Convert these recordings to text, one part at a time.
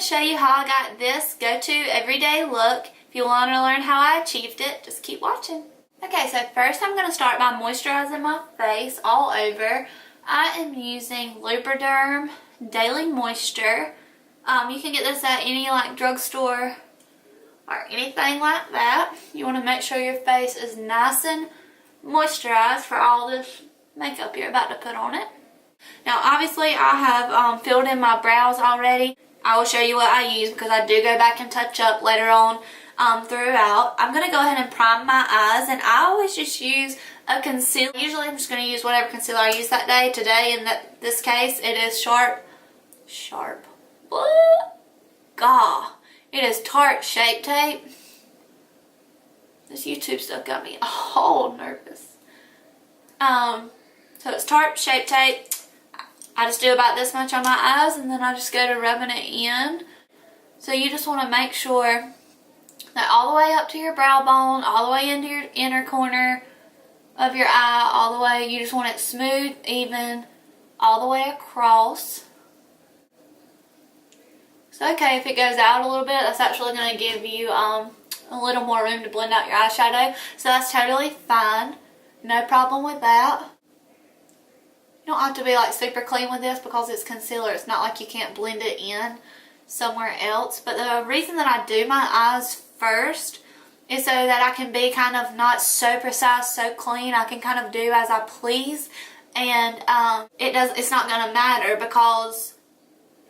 show you how I got this go-to everyday look. If you want to learn how I achieved it, just keep watching. Okay, so first I'm going to start by moisturizing my face all over. I am using Lubriderm Daily Moisture. You can get this at any like drugstore or anything like that. You want to make sure your face is nice and moisturized for all this makeup you're about to put on it. Now obviously I have filled in my brows already. I will show you what I use because I do go back and touch up later on throughout. I'm going to go ahead and prime my eyes, and I always just use a concealer. Usually I'm just going to use whatever concealer I use that day. Today in this case it is Sharp. What? Gah. It is Tarte Shape Tape. This YouTube stuff got me all nervous. So it's Tarte Shape Tape. I just do about this much on my eyes, and then I just go to rubbing it in. So you just want to make sure that all the way up to your brow bone, all the way into your inner corner of your eye, all the way, you just want it smooth, even, all the way across. So okay, if it goes out a little bit, that's actually going to give you a little more room to blend out your eyeshadow. So that's totally fine. No problem with that. You don't have to be like super clean with this because it's concealer. It's not like you can't blend it in somewhere else. But the reason that I do my eyes first is so that I can be kind of not so precise, so clean. I can kind of do as I please. And it's not going to matter, because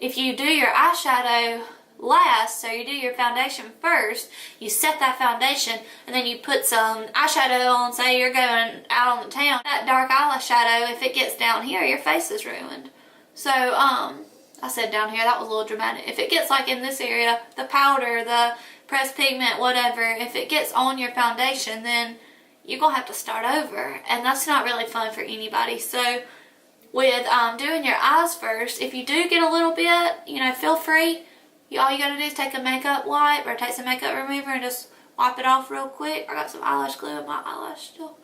if you do your eyeshadow last, so you do your foundation first, you set that foundation, and then you put some eyeshadow on, say you're going out on the town, that dark eyeshadow, if it gets down here, your face is ruined. So, I said down here, that was a little dramatic. If it gets like in this area, the powder, the pressed pigment, whatever, if it gets on your foundation, then you're going to have to start over, and that's not really fun for anybody. So, with doing your eyes first, if you do get a little bit, feel free. All you gotta do is take a makeup wipe or take some makeup remover and just wipe it off real quick. I got some eyelash glue in my eyelash still.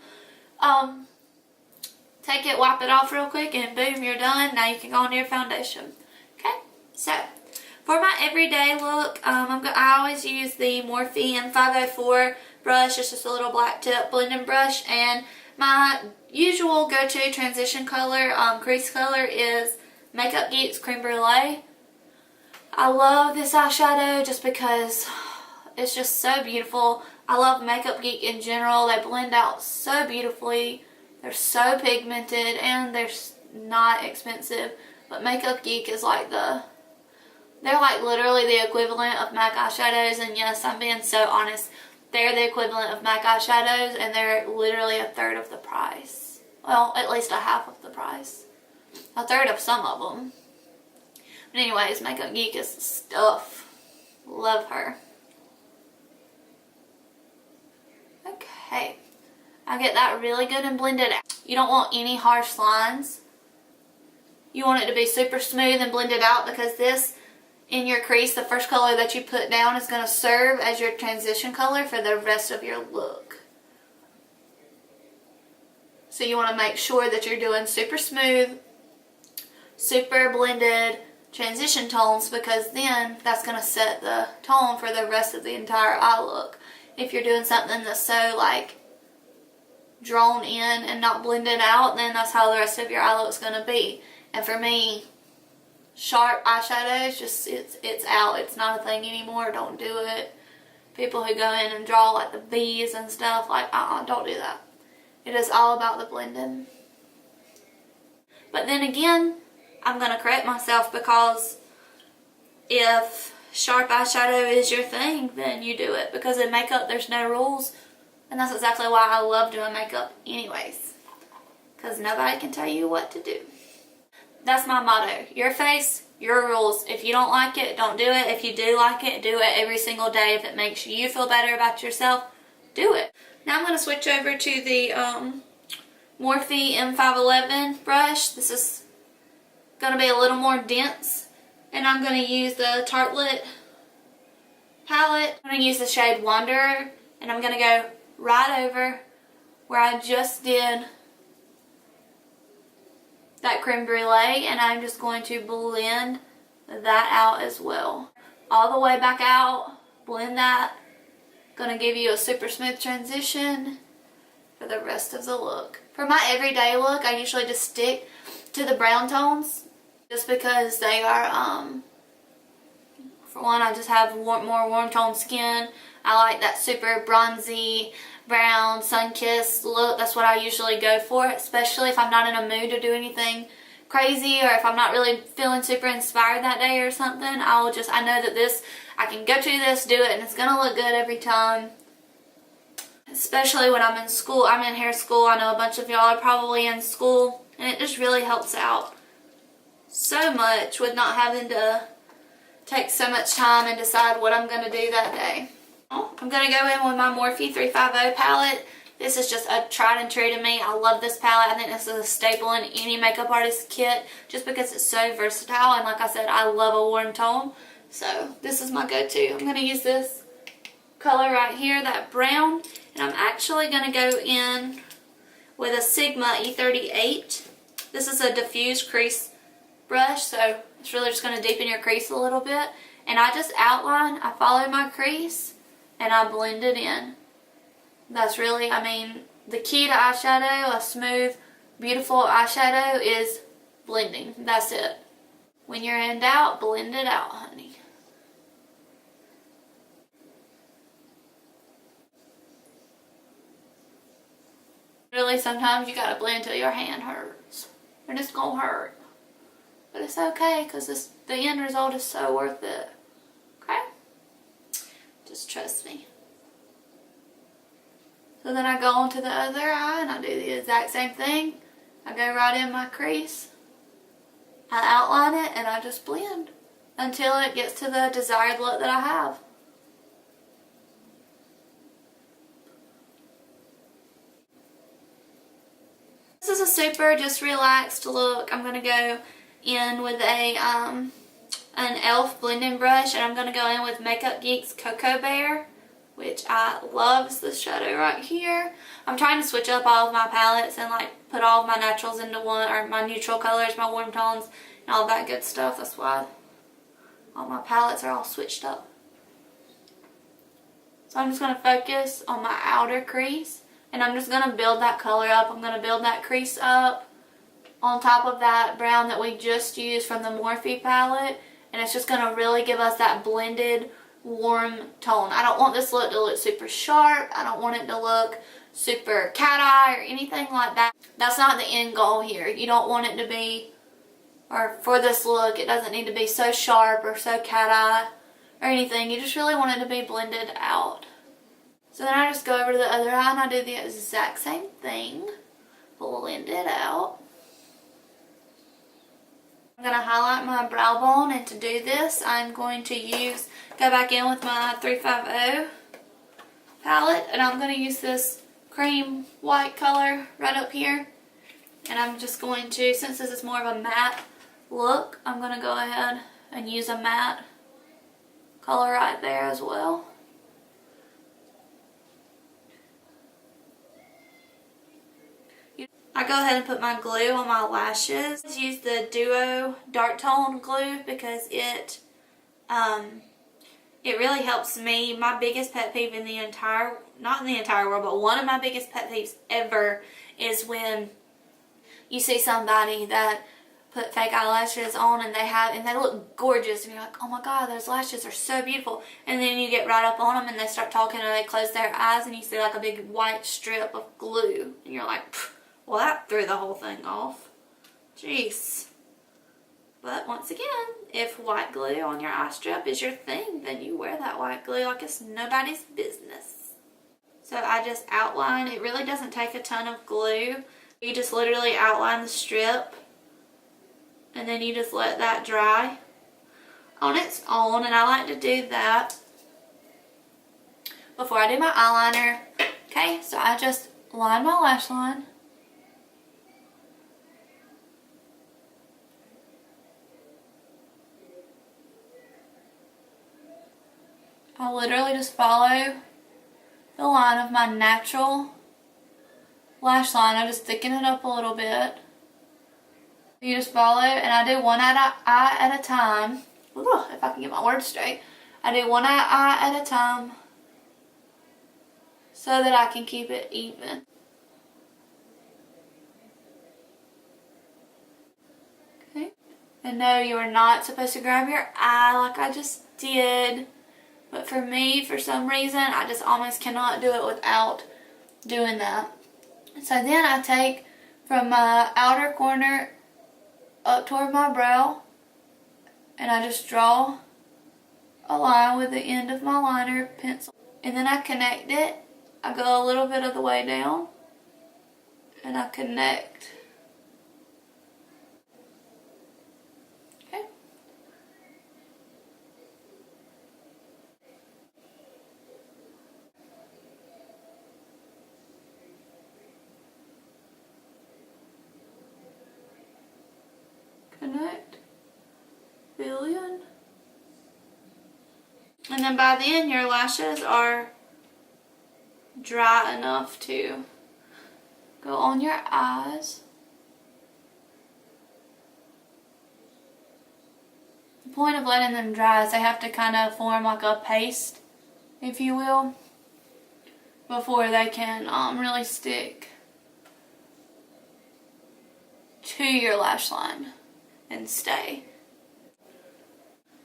Take it, wipe it off real quick, and boom, you're done. Now you can go on to your foundation. Okay, so for my everyday look, I always use the Morphe M504 brush. It's just a little black tip blending brush, and my usual go-to transition color, crease color, is Makeup Geek's Creme Brulee. I love this eyeshadow just because it's just so beautiful. I love Makeup Geek in general. They blend out so beautifully. They're so pigmented, and they're not expensive. But Makeup Geek is like they're like literally the equivalent of MAC eyeshadows. And yes, I'm being so honest. They're the equivalent of MAC eyeshadows, and they're literally a third of the price. Well, at least a half of the price. A third of some of them. But anyways, Makeup Geek is stuff. Love her. Okay. I get that really good and blended out. You don't want any harsh lines. You want it to be super smooth and blended out, because this, in your crease, the first color that you put down is going to serve as your transition color for the rest of your look. So you want to make sure that you're doing super smooth, super blended transition tones, because then that's going to set the tone for the rest of the entire eye look. If you're doing something that's so like drawn in and not blended out, then that's how the rest of your eye look is going to be. And for me, sharp eyeshadows, just it's out. It's not a thing anymore. Don't do it. People who go in and draw like the V's and stuff, like don't do that. It is all about the blending. But then again, I'm going to correct myself, because if sharp eyeshadow is your thing, then you do it. Because in makeup, there's no rules. And that's exactly why I love doing makeup anyways. Because nobody can tell you what to do. That's my motto. Your face, your rules. If you don't like it, don't do it. If you do like it, do it every single day. If it makes you feel better about yourself, do it. Now I'm going to switch over to the Morphe M511 brush. This is going to be a little more dense, and I'm going to use the Tartelette palette. I'm going to use the shade Wanderer, and I'm going to go right over where I just did that creme brulee, and I'm just going to blend that out as well. all the way back out, blend that. Gonna give you a super smooth transition for the rest of the look. For my everyday look, I usually just stick to the brown tones just because they are, for one, I just have more warm tone skin. I like that super bronzy, brown, sun-kissed look. That's what I usually go for, especially if I'm not in a mood to do anything crazy, or if I'm not really feeling super inspired that day or something. I know that this, I can go to this, do it, and it's gonna look good every time. Especially when I'm in school. I'm in hair school. I know a bunch of y'all are probably in school, and it just really helps out so much with not having to take so much time and decide what I'm gonna do that day. I'm gonna go in with my Morphe 350 palette. This is just a tried and true to me. I love this palette. I think this is a staple in any makeup artist kit just because it's so versatile, and like I said, I love a warm tone. So this is my go-to. I'm going to use this color right here, that brown, and I'm actually going to go in with a Sigma E38. This is a diffuse crease brush, so it's really just going to deepen your crease a little bit. And I just outline, I follow my crease, and I blend it in. That's really, I mean, the key to eyeshadow, a smooth, beautiful eyeshadow, is blending. That's it. When you're in doubt, blend it out, honey. Really, sometimes you gotta blend till your hand hurts. And it's gonna hurt. But it's okay, because the end result is so worth it. Okay? Just trust me. So then I go on to the other eye and I do the exact same thing. I go right in my crease. I outline it and I just blend until it gets to the desired look that I have. This is a super just relaxed look. I'm going to go in with an e.l.f. blending brush, and I'm going to go in with Makeup Geek's Cocoa Bear, which I love this shadow right here. I'm trying to switch up all of my palettes and like put all of my naturals into one, or my neutral colors, my warm tones, and all that good stuff. That's why all my palettes are all switched up. So I'm just going to focus on my outer crease, and I'm just going to build that color up. I'm going to build that crease up on top of that brown that we just used from the Morphe palette, and it's just going to really give us that blended warm tone. I don't want this look to look super sharp. I don't want it to look super cat eye or anything like that. That's not the end goal here. You don't want it to be, or for this look, it doesn't need to be so sharp or so cat eye or anything. You just really want it to be blended out. So then I just go over to the other eye and I do the exact same thing. Blend it out. I'm going to highlight my brow bone, and to do this I'm going to go back in with my 350 palette, and I'm going to use this cream white color right up here, and I'm just going to, since this is more of a matte look, I'm going to go ahead and use a matte color right there as well. I go ahead and put my glue on my lashes. I use the Duo Dark Tone glue because it really helps me. My biggest pet peeve in the entire, not in the entire world, but one of my biggest pet peeves ever is when you see somebody that put fake eyelashes on and they look gorgeous, and you're like, oh my god, those lashes are so beautiful, and then you get right up on them and they start talking, or they close their eyes and you see like a big white strip of glue, and you're like, pfft. Well, that threw the whole thing off. Jeez. But once again, if white glue on your eye strip is your thing, then you wear that white glue like it's nobody's business. So I just outline. It really doesn't take a ton of glue. You just literally outline the strip, and then you just let that dry on its own. And I like to do that before I do my eyeliner. Okay, so I just line my lash line. I literally just follow the line of my natural lash line. I just thicken it up a little bit. You just follow, and I do one eye at a time. Ooh, if I can get my words straight. I do one eye at a time so that I can keep it even. Okay. And no, you are not supposed to grab your eye like I just did. But for me, for some reason, I just almost cannot do it without doing that. So then I take from my outer corner up toward my brow, and I just draw a line with the end of my liner pencil. And then I connect it. I go a little bit of the way down, and I connect. Okay. Connect. Fill in. And then by then your lashes are dry enough to go on your eyes. The point of letting them dry is they have to kind of form like a paste, if you will, before they can really stick to your lash line and stay.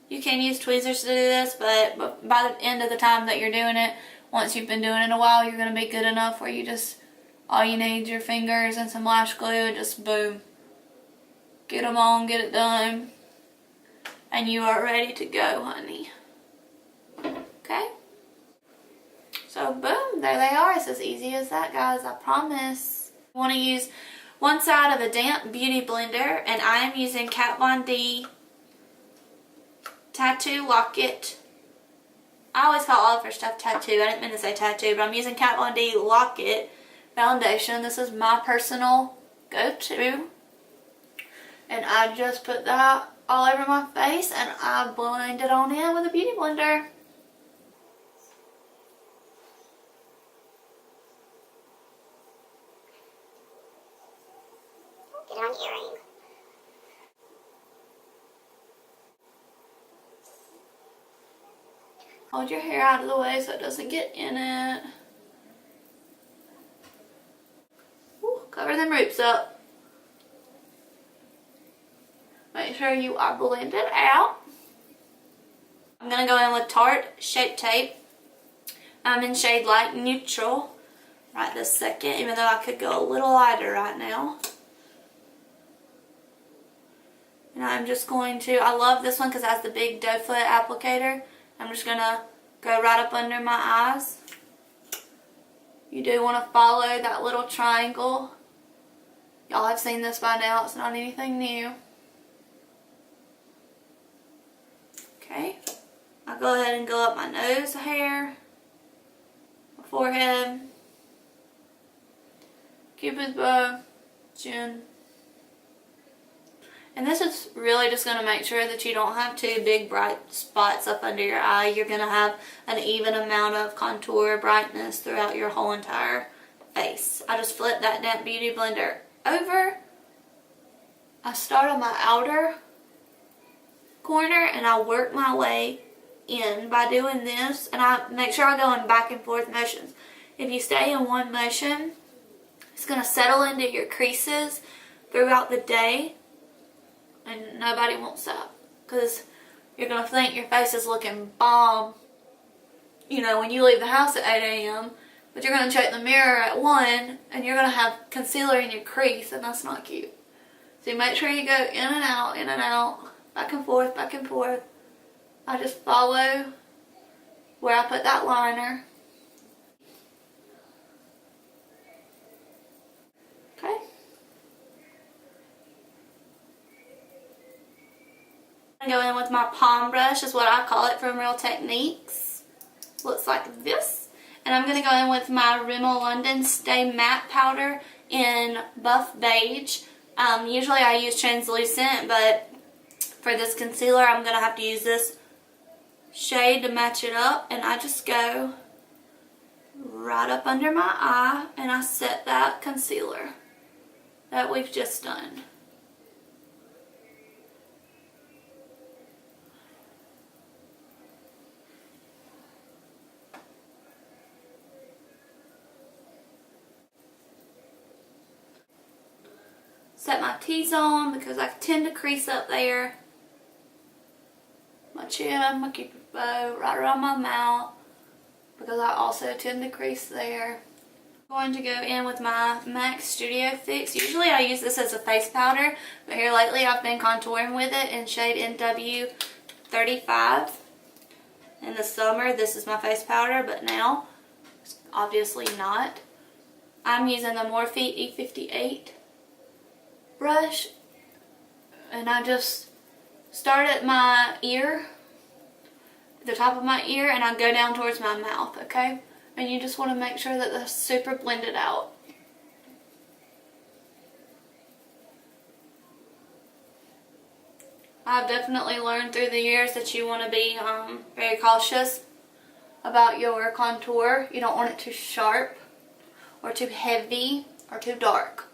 You can use tweezers to do this, but by the end of the time that you're doing it, once you've been doing it a while, you're going to be good enough where you just, all you need is your fingers and some lash glue and just boom. Get them on, get it done, and you are ready to go, honey. Okay? So boom, there they are. It's as easy as that, guys, I promise. You want to use one side of a damp beauty blender, and I am using Kat Von D Tattoo Lock-It. I always call all of her stuff tattoo. I didn't mean to say tattoo, but I'm using Kat Von D Lock-It foundation. This is my personal go-to. And I just put that all over my face and I blend it on in with a beauty blender. Get on earring. Hold your hair out of the way so it doesn't get in it. Ooh, cover them roots up. Make sure you are blended out. I'm going to go in with Tarte Shape Tape. I'm in shade Light Neutral right this second, even though I could go a little lighter right now. And I'm just going to, I love this one because it has the big doe foot applicator. I'm just going to go right up under my eyes. You do want to follow that little triangle. Y'all have seen this by now. It's not anything new. Okay. I'll go ahead and go up my nose hair, my forehead, Cupid's bow, chin. And this is really just going to make sure that you don't have two big bright spots up under your eye. You're going to have an even amount of contour brightness throughout your whole entire face. I just flip that damp beauty blender over. I start on my outer corner and I work my way in by doing this. And I make sure I go in back and forth motions. If you stay in one motion, it's going to settle into your creases throughout the day. And nobody wants that because you're going to think your face is looking bomb, you know, when you leave the house at 8 a.m. But you're going to check the mirror at 1 and you're going to have concealer in your crease, and that's not cute. So you make sure you go in and out, back and forth, back and forth. I just follow where I put that liner. Okay. I'm going to go in with my palm brush, is what I call it, from Real Techniques. Looks like this. And I'm going to go in with my Rimmel London Stay Matte Powder in Buff Beige. Usually I use translucent, but for this concealer I'm going to have to use this shade to match it up. And I just go right up under my eye and I set that concealer that we've just done. set my T-zone because I tend to crease up there. My chin, my cupid bow, right around my mouth because I also tend to crease there. I'm going to go in with my MAC Studio Fix. Usually I use this as a face powder, but here lately I've been contouring with it in shade NW35. In the summer, this is my face powder, but now, it's obviously not. I'm using the Morphe E58 brush, and I just start at my ear, the top of my ear, and I go down towards my mouth, okay? And you just want to make sure that that's super blended out. I've definitely learned through the years that you want to be very cautious about your contour. You don't want it too sharp or too heavy or too dark.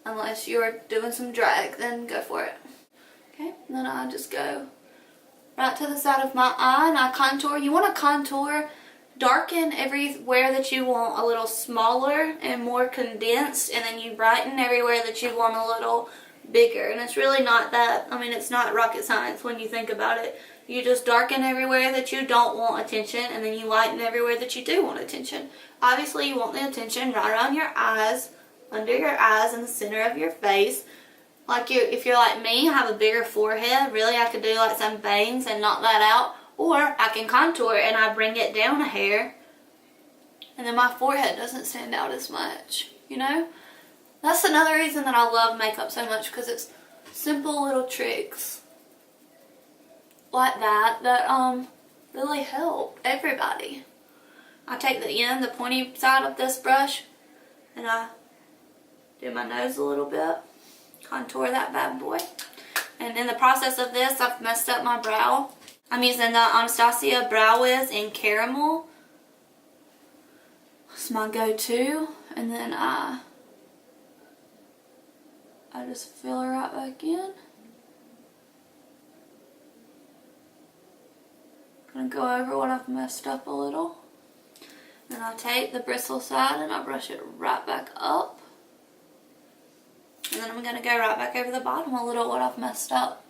Unless you're doing some drag, then go for it. Okay, and then I just go right to the side of my eye and I contour. You want to contour, darken everywhere that you want a little smaller and more condensed, and then you brighten everywhere that you want a little bigger. And it's really not that, I mean, it's not rocket science when you think about it. You just darken everywhere that you don't want attention, and then you lighten everywhere that you do want attention. Obviously you want the attention right around your eyes, under your eyes, in the center of your face. Like if you're like me, have a bigger forehead, really I could do like some bangs and knock that out. Or I can contour and I bring it down a hair, and then my forehead doesn't stand out as much, you know? That's another reason that I love makeup so much, because it's simple little tricks like that that really help everybody. I take the pointy side of this brush, and I do my nose a little bit, contour that bad boy. And in the process of this, I've messed up my brow. I'm using the Anastasia Brow Wiz in Caramel. It's my go-to. And then I just fill her right back in. Gonna go over what I've messed up a little. Then I take the bristle side and I brush it right back up. And then I'm gonna go right back over the bottom a little what I've messed up.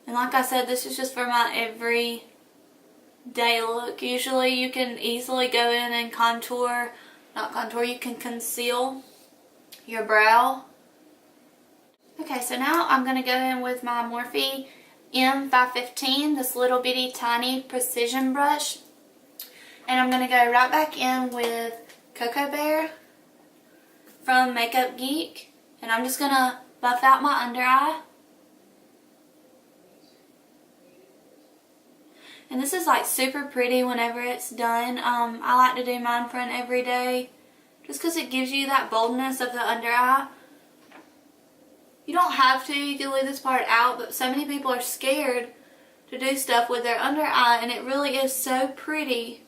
And like I said, this is just for my everyday look. Usually you can easily go in and you can conceal your brow. Okay, so now I'm going to go in with my Morphe M515, this little bitty tiny precision brush. And I'm going to go right back in with Cocoa Bear from Makeup Geek. And I'm just going to buff out my under eye. And this is like super pretty whenever it's done. I like to do mine for an everyday, just because it gives you that boldness of the under eye. You don't have to, you can leave this part out, but so many people are scared to do stuff with their under eye, and it really is so pretty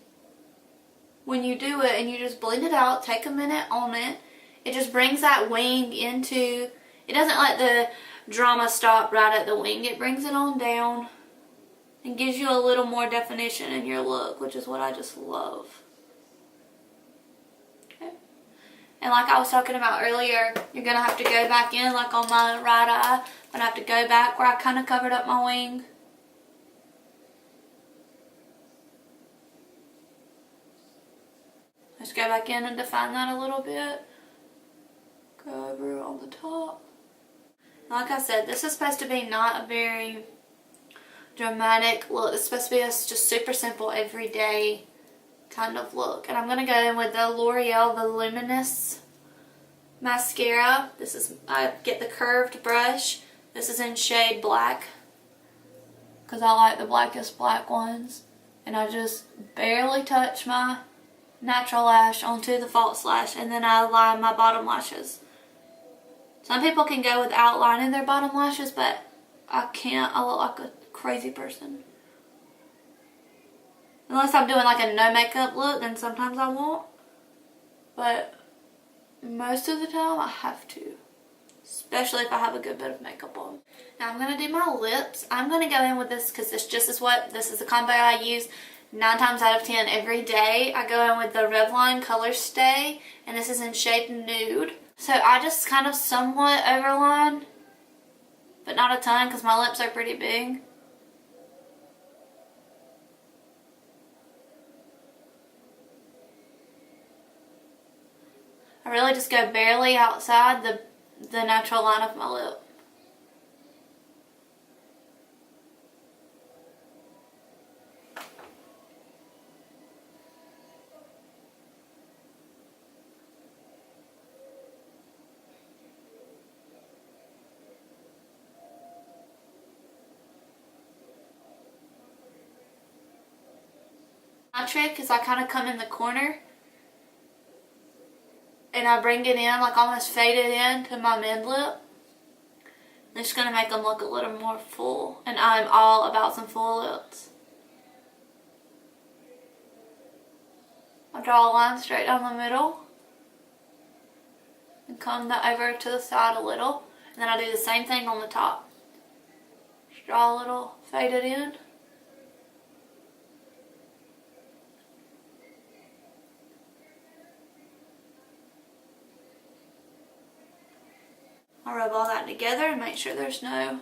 when you do it and you just blend it out, take a minute on it. It just brings that wing into, it doesn't let the drama stop right at the wing. It brings it on down and gives you a little more definition in your look, which is what I just love. Okay. And like I was talking about earlier, you're going to have to go back in, like on my right eye. I'm going to have to go back where I kind of covered up my wing. Just go back in and define that a little bit. Go over on the top. Like I said, this is supposed to be not a very dramatic look. It's supposed to be a just super simple everyday kind of look. And I'm going to go in with the L'Oreal Voluminous mascara. This is, I get the curved brush. This is in shade black because I like the blackest black ones. And I just barely touch my natural lash onto the false lash, and then I line my bottom lashes. Some people can go without lining their bottom lashes, but I can't. I look like a crazy person. Unless I'm doing like a no makeup look, then sometimes I won't. But most of the time I have to. Especially if I have a good bit of makeup on. Now I'm going to do my lips. I'm going to go in with this because this is the combo I use. 9 times out of 10 every day, I go in with the Revlon Color Stay, and this is in shade Nude. So I just kind of somewhat overline, but not a ton because my lips are pretty big. I really just go barely outside the natural line of my lip. My trick is I kind of come in the corner and I bring it in, like almost fade it in to my mid lip. It's going to make them look a little more full, and I'm all about some full lips. I draw a line straight down the middle and come that over to the side a little, and then I do the same thing on the top. Just draw a little, fade it in. I'll rub all that together and make sure there's no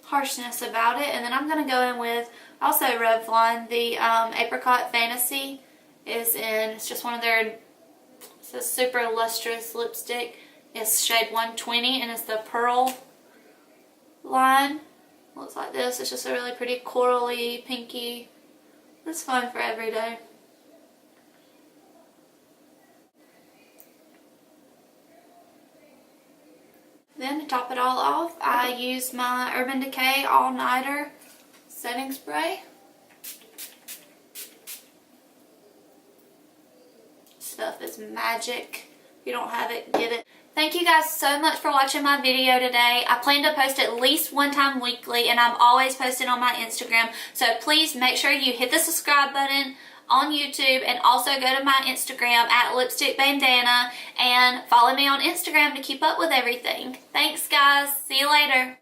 harshness about it. And then I'm going to go in with also Revlon. The Apricot Fantasy is in, it's just one of their, it's a super lustrous lipstick. It's shade 120 and it's the Pearl line. Looks like this. It's just a really pretty corally, pinky. It's fun for every day. Then to top it all off, I use my Urban Decay All Nighter setting spray. Stuff is magic. If you don't have it, get it. Thank you guys so much for watching my video today. I plan to post at least one time weekly, and I'm always posting on my Instagram. So please make sure you hit the subscribe button on YouTube, and also go to my Instagram at Lipstick Bandana and follow me on Instagram to keep up with everything. Thanks guys. See you later.